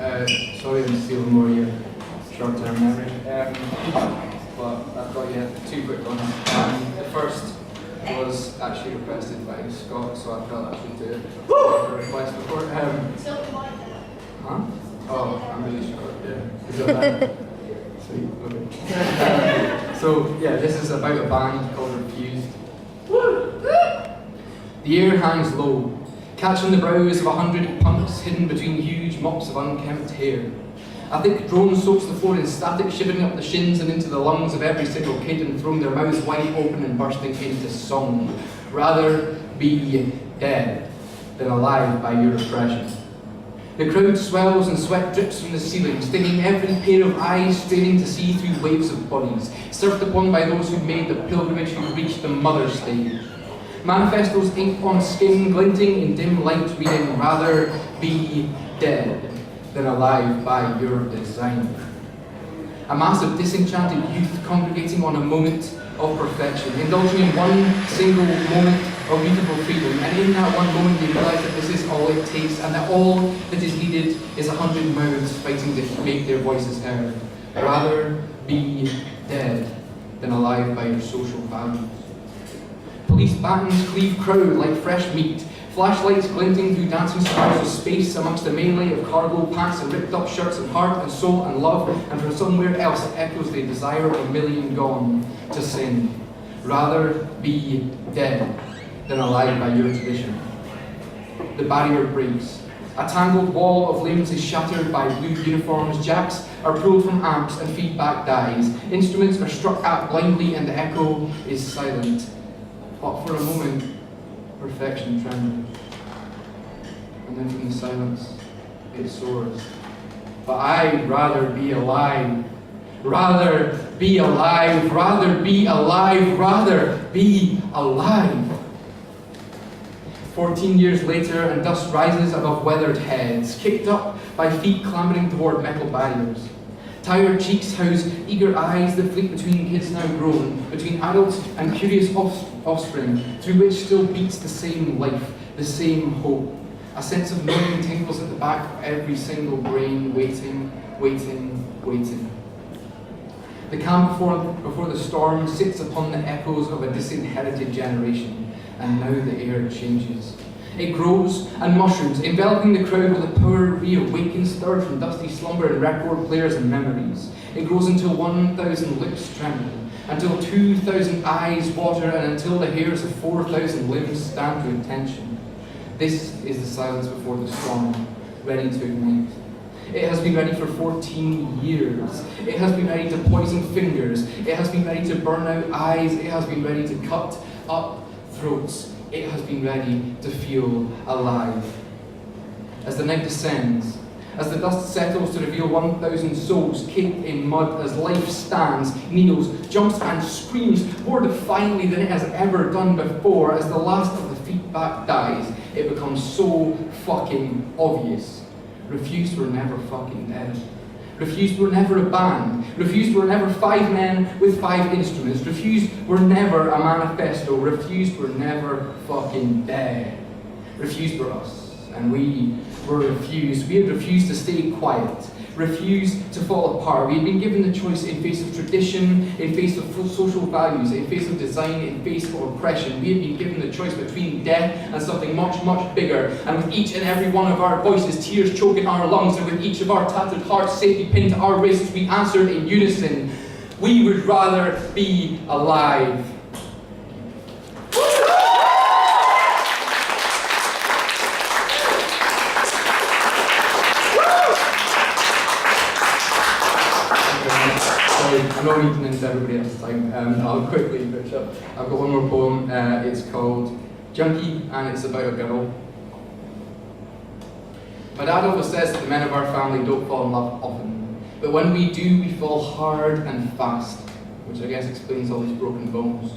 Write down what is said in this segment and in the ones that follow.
Sorry I'm stealing more of your short-term memory. But I've got you two quick ones. The first was actually requested by Scott, so I felt I should do it. A request before. Huh? Oh, I'm really sure. Yeah. Is that bad? Sweet. Okay. So yeah, this is about a band called Refused. The air hangs low, catching the brows of 100 punks hidden between huge mops of unkempt hair. A thick drone soaks the floor in static, shivering up the shins and into the lungs of every single kid and throwing their mouths wide open and bursting into song. Rather be dead than alive by your oppression. The crowd swells and sweat drips from the ceiling, stinging every pair of eyes, straining to see through waves of bodies, surfed upon by those who made the pilgrimage, who reached the mother stage. Manifestos inked on skin, glinting in dim light, reading, rather be dead than alive by your design. A mass of disenchanted youth congregating on a moment of perfection, indulging in one single moment of beautiful freedom, and in that one moment they realise that this is all it takes, and that all that is needed is 100 mouths fighting to make their voices heard. Rather be dead than alive by your social values. Police batons cleave crowd like fresh meat, flashlights glinting through dancing stars of space amongst the melee of cargo pants and ripped up shirts and heart and soul and love, and from somewhere else it echoes the desire of a million gone to sin. Rather be dead than alive by your tradition. The barrier breaks. A tangled wall of limbs is shattered by blue uniforms, jacks are pulled from amps and feedback dies. Instruments are struck at blindly and the echo is silent. But for a moment, perfection trembles. And then from the silence, it soars. But I'd rather be alive. Rather be alive. Rather be alive. Rather be alive. 14 years later, and dust rises above weathered heads, kicked up by feet clambering toward metal barriers. Tired cheeks house eager eyes that fleet between kids now grown, between adults and curious offspring, through which still beats the same life, the same hope. A sense of knowing tingles at the back of every single brain, waiting, waiting, waiting. The calm before the storm sits upon the echoes of a disinherited generation. And now the air changes. It grows and mushrooms, enveloping the crowd with a power reawakened, stirred from dusty slumber and record players and memories. It grows until 1,000 lips tremble, until 2,000 eyes water, and until the hairs of 4,000 limbs stand to attention. This is the silence before the storm, ready to ignite. It has been ready for 14 years. It has been ready to poison fingers. It has been ready to burn out eyes. It has been ready to cut up throats. It has been ready to feel alive. As the night descends, as the dust settles to reveal 1,000 souls caked in mud, as life stands, kneels, jumps and screams more defiantly than it has ever done before, as the last of the feedback dies, it becomes so fucking obvious. Refused were never fucking dead. Refused were never a band. Refused were never 5 men with 5 instruments. Refused were never a manifesto. Refused were never fucking dead. Refused were us. And we were refused. We had refused to stay quiet. Refused to fall apart. We had been given the choice in face of tradition, in face of social values, in face of design, in face of oppression. We had been given the choice between death and something much, much bigger. And with each and every one of our voices, tears choking our lungs, and with each of our tattered hearts safely pinned to our wrists, we answered in unison, we would rather be alive. I'm not reading into everybody else's time. I'll quickly finish up. I've got one more poem. It's called Junkie, and it's about a girl. My dad always says that the men of our family don't fall in love often, but when we do, we fall hard and fast, which I guess explains all these broken bones.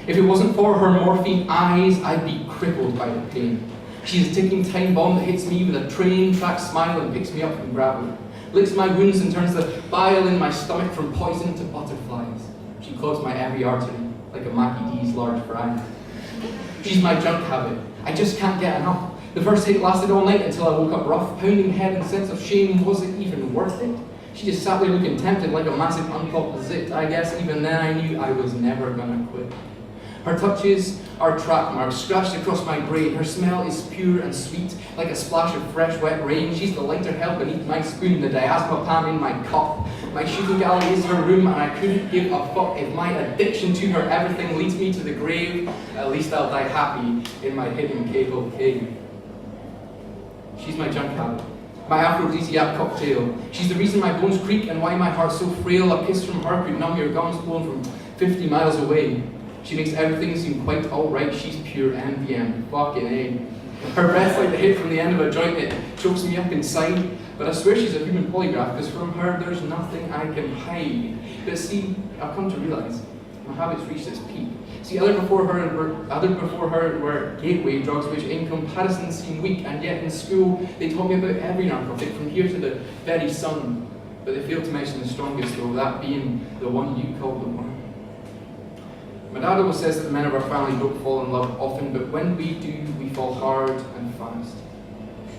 If it wasn't for her morphine eyes, I'd be crippled by the pain. She's a ticking time bomb that hits me with a train-track smile and picks me up from gravel. Licks my wounds and turns the bile in my stomach from poison to butterflies. She clogs my every artery like a Mackie D's large fry. She's my junk habit. I just can't get enough. The first hit lasted all night until I woke up rough, pounding head and sense of shame. Was it even worth it? She just sat there looking tempted like a massive unpopped zit. I guess even then I knew I was never gonna quit. Her touches are track marks scratched across my brain. Her smell is pure and sweet, like a splash of fresh wet rain. She's the lighter held beneath my spoon, the diazepam in my cup. My shooting gallery is her room, and I couldn't give a fuck if my addiction to her everything leads me to the grave. At least I'll die happy in my hidden cave. She's my junk habit, my aphrodisiac cocktail. She's the reason my bones creak and why my heart's so frail. A kiss from her could numb your gums blown from 50 miles away. She makes everything seem quite alright. She's pure MVM. Fucking A. Her breath's like the hit from the end of a joint. It chokes me up inside. But I swear she's a human polygraph, because from her there's nothing I can hide. But see, I've come to realise my habits reached its peak. See, other before her were gateway drugs, which in comparison seem weak, and yet in school they taught me about every narcotic, from here to the very sun. But they failed to mention the strongest, though, that being the one you called the one. My dad always says that the men of our family don't fall in love often, but when we do, we fall hard and fast.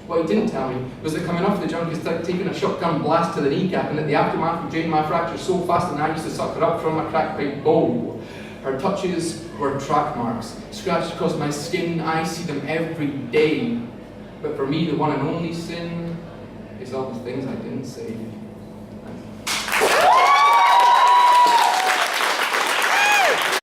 What he didn't tell me was that coming off the junk is like taking a shotgun blast to the kneecap, and that the aftermath would drain my fracture so fast that I used to suck her up from a crack pipe bowl. Her touches were track marks, scratched across my skin. I see them every day. But for me, the one and only sin is all the things I didn't say.